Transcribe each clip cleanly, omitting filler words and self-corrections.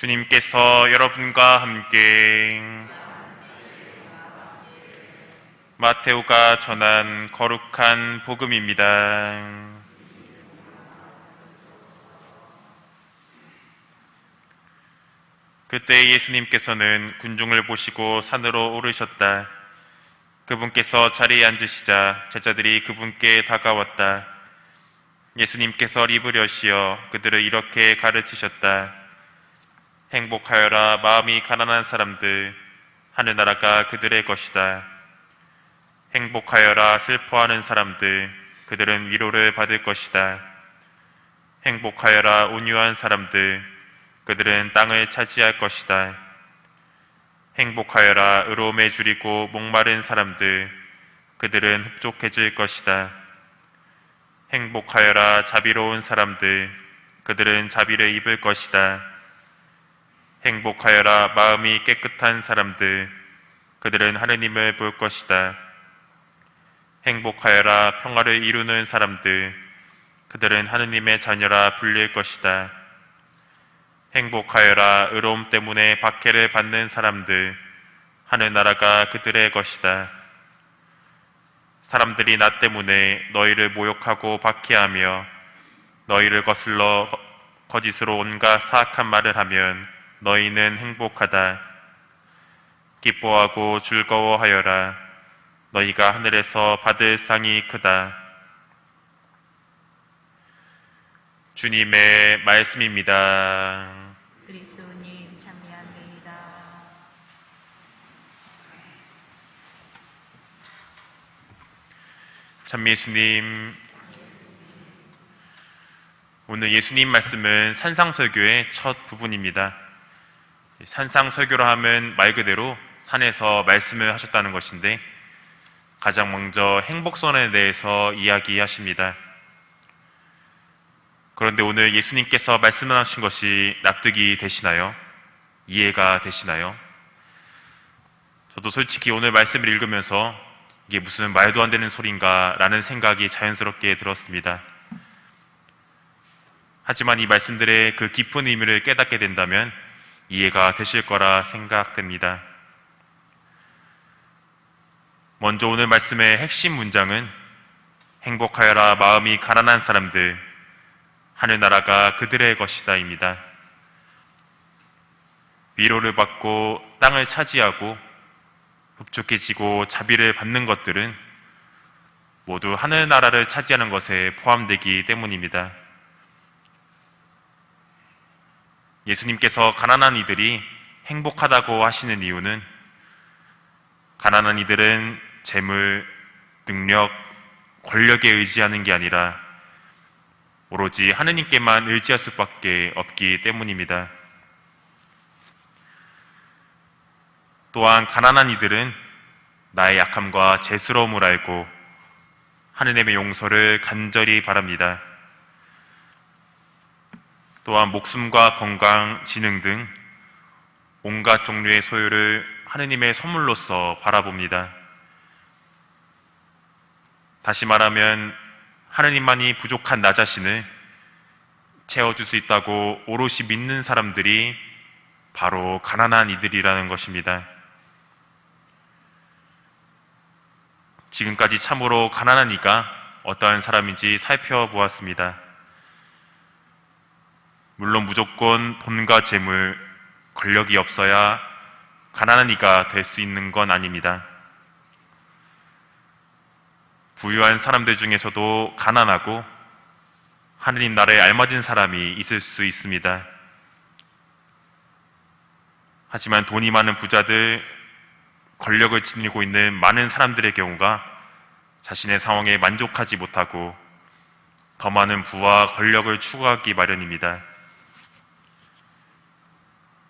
주님께서 여러분과 함께 마테오가 전한 거룩한 복음입니다. 그때 예수님께서는 군중을 보시고 산으로 오르셨다. 그분께서 자리에 앉으시자 제자들이 그분께 다가왔다. 예수님께서 입을 여시어 그들을 이렇게 가르치셨다. 행복하여라 마음이 가난한 사람들, 하늘나라가 그들의 것이다. 행복하여라 슬퍼하는 사람들, 그들은 위로를 받을 것이다. 행복하여라 온유한 사람들, 그들은 땅을 차지할 것이다. 행복하여라 의로움에 줄이고 목마른 사람들, 그들은 흡족해질 것이다. 행복하여라 자비로운 사람들, 그들은 자비를 입을 것이다. 행복하여라 마음이 깨끗한 사람들, 그들은 하느님을 볼 것이다. 행복하여라 평화를 이루는 사람들, 그들은 하느님의 자녀라 불릴 것이다. 행복하여라 의로움 때문에 박해를 받는 사람들, 하늘나라가 그들의 것이다. 사람들이 나 때문에 너희를 모욕하고 박해하며 너희를 거슬러 거짓으로 온갖 사악한 말을 하면 너희는 행복하다. 기뻐하고 즐거워하여라. 너희가 하늘에서 받을 상이 크다. 주님의 말씀입니다. 그리스도님 찬미합니다. 찬미 예수님, 오늘 예수님 말씀은 산상설교의 첫 부분입니다. 산상설교라 하면 말 그대로 산에서 말씀을 하셨다는 것인데 가장 먼저 행복선에 대해서 이야기하십니다. 그런데 오늘 예수님께서 말씀하신 것이 납득이 되시나요? 이해가 되시나요? 저도 솔직히 오늘 말씀을 읽으면서 이게 무슨 말도 안 되는 소린가 라는 생각이 자연스럽게 들었습니다. 하지만 이 말씀들의 그 깊은 의미를 깨닫게 된다면 이해가 되실 거라 생각됩니다. 먼저 오늘 말씀의 핵심 문장은 행복하여라 마음이 가난한 사람들, 하늘나라가 그들의 것이다 입니다. 위로를 받고 땅을 차지하고 흡족해지고 자비를 받는 것들은 모두 하늘나라를 차지하는 것에 포함되기 때문입니다. 예수님께서 가난한 이들이 행복하다고 하시는 이유는 가난한 이들은 재물, 능력, 권력에 의지하는 게 아니라 오로지 하느님께만 의지할 수밖에 없기 때문입니다. 또한 가난한 이들은 나의 약함과 죄스러움을 알고 하느님의 용서를 간절히 바랍니다. 또한 목숨과 건강, 지능 등 온갖 종류의 소유를 하느님의 선물로서 바라봅니다. 다시 말하면 하느님만이 부족한 나 자신을 채워줄 수 있다고 오롯이 믿는 사람들이 바로 가난한 이들이라는 것입니다. 지금까지 참으로 가난한 이가 어떠한 사람인지 살펴보았습니다. 물론 무조건 돈과 재물, 권력이 없어야 가난한 이가 될 수 있는 건 아닙니다. 부유한 사람들 중에서도 가난하고 하느님 나라에 알맞은 사람이 있을 수 있습니다. 하지만 돈이 많은 부자들, 권력을 지니고 있는 많은 사람들의 경우가 자신의 상황에 만족하지 못하고 더 많은 부와 권력을 추구하기 마련입니다.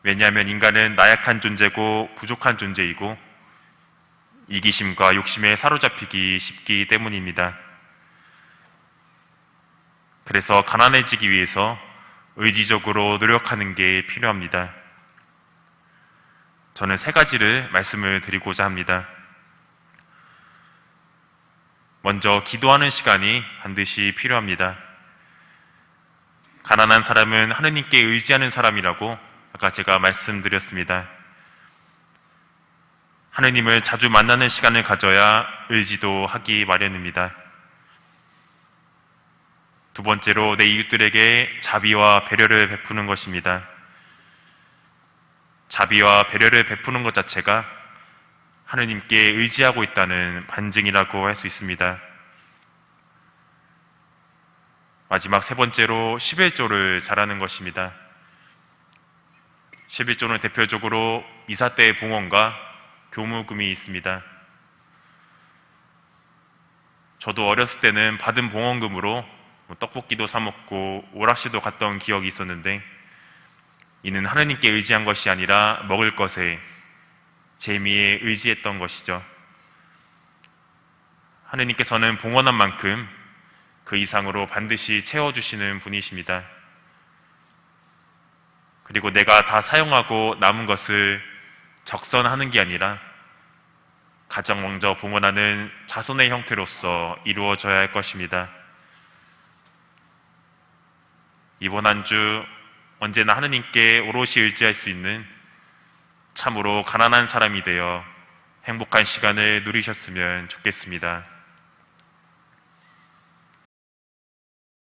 왜냐하면 인간은 나약한 존재고 부족한 존재이고 이기심과 욕심에 사로잡히기 쉽기 때문입니다. 그래서 가난해지기 위해서 의지적으로 노력하는 게 필요합니다. 저는 세 가지를 말씀을 드리고자 합니다. 먼저 기도하는 시간이 반드시 필요합니다. 가난한 사람은 하느님께 의지하는 사람이라고 아까 제가 말씀드렸습니다. 하느님을 자주 만나는 시간을 가져야 의지도 하기 마련입니다. 두 번째로 내 이웃들에게 자비와 배려를 베푸는 것입니다. 자비와 배려를 베푸는 것 자체가 하느님께 의지하고 있다는 반증이라고 할 수 있습니다. 마지막 세 번째로 11조를 잘하는 것입니다. 11조는 대표적으로 이사 때의 봉헌과 교무금이 있습니다. 저도 어렸을 때는 받은 봉헌금으로 떡볶이도 사 먹고 오락실도 갔던 기억이 있었는데, 이는 하느님께 의지한 것이 아니라 먹을 것에, 재미에 의지했던 것이죠. 하느님께서는 봉헌한 만큼 그 이상으로 반드시 채워주시는 분이십니다. 그리고 내가 다 사용하고 남은 것을 적선하는 게 아니라 가장 먼저 봉헌하는 자손의 형태로서 이루어져야 할 것입니다. 이번 한 주 언제나 하느님께 오롯이 의지할 수 있는 참으로 가난한 사람이 되어 행복한 시간을 누리셨으면 좋겠습니다.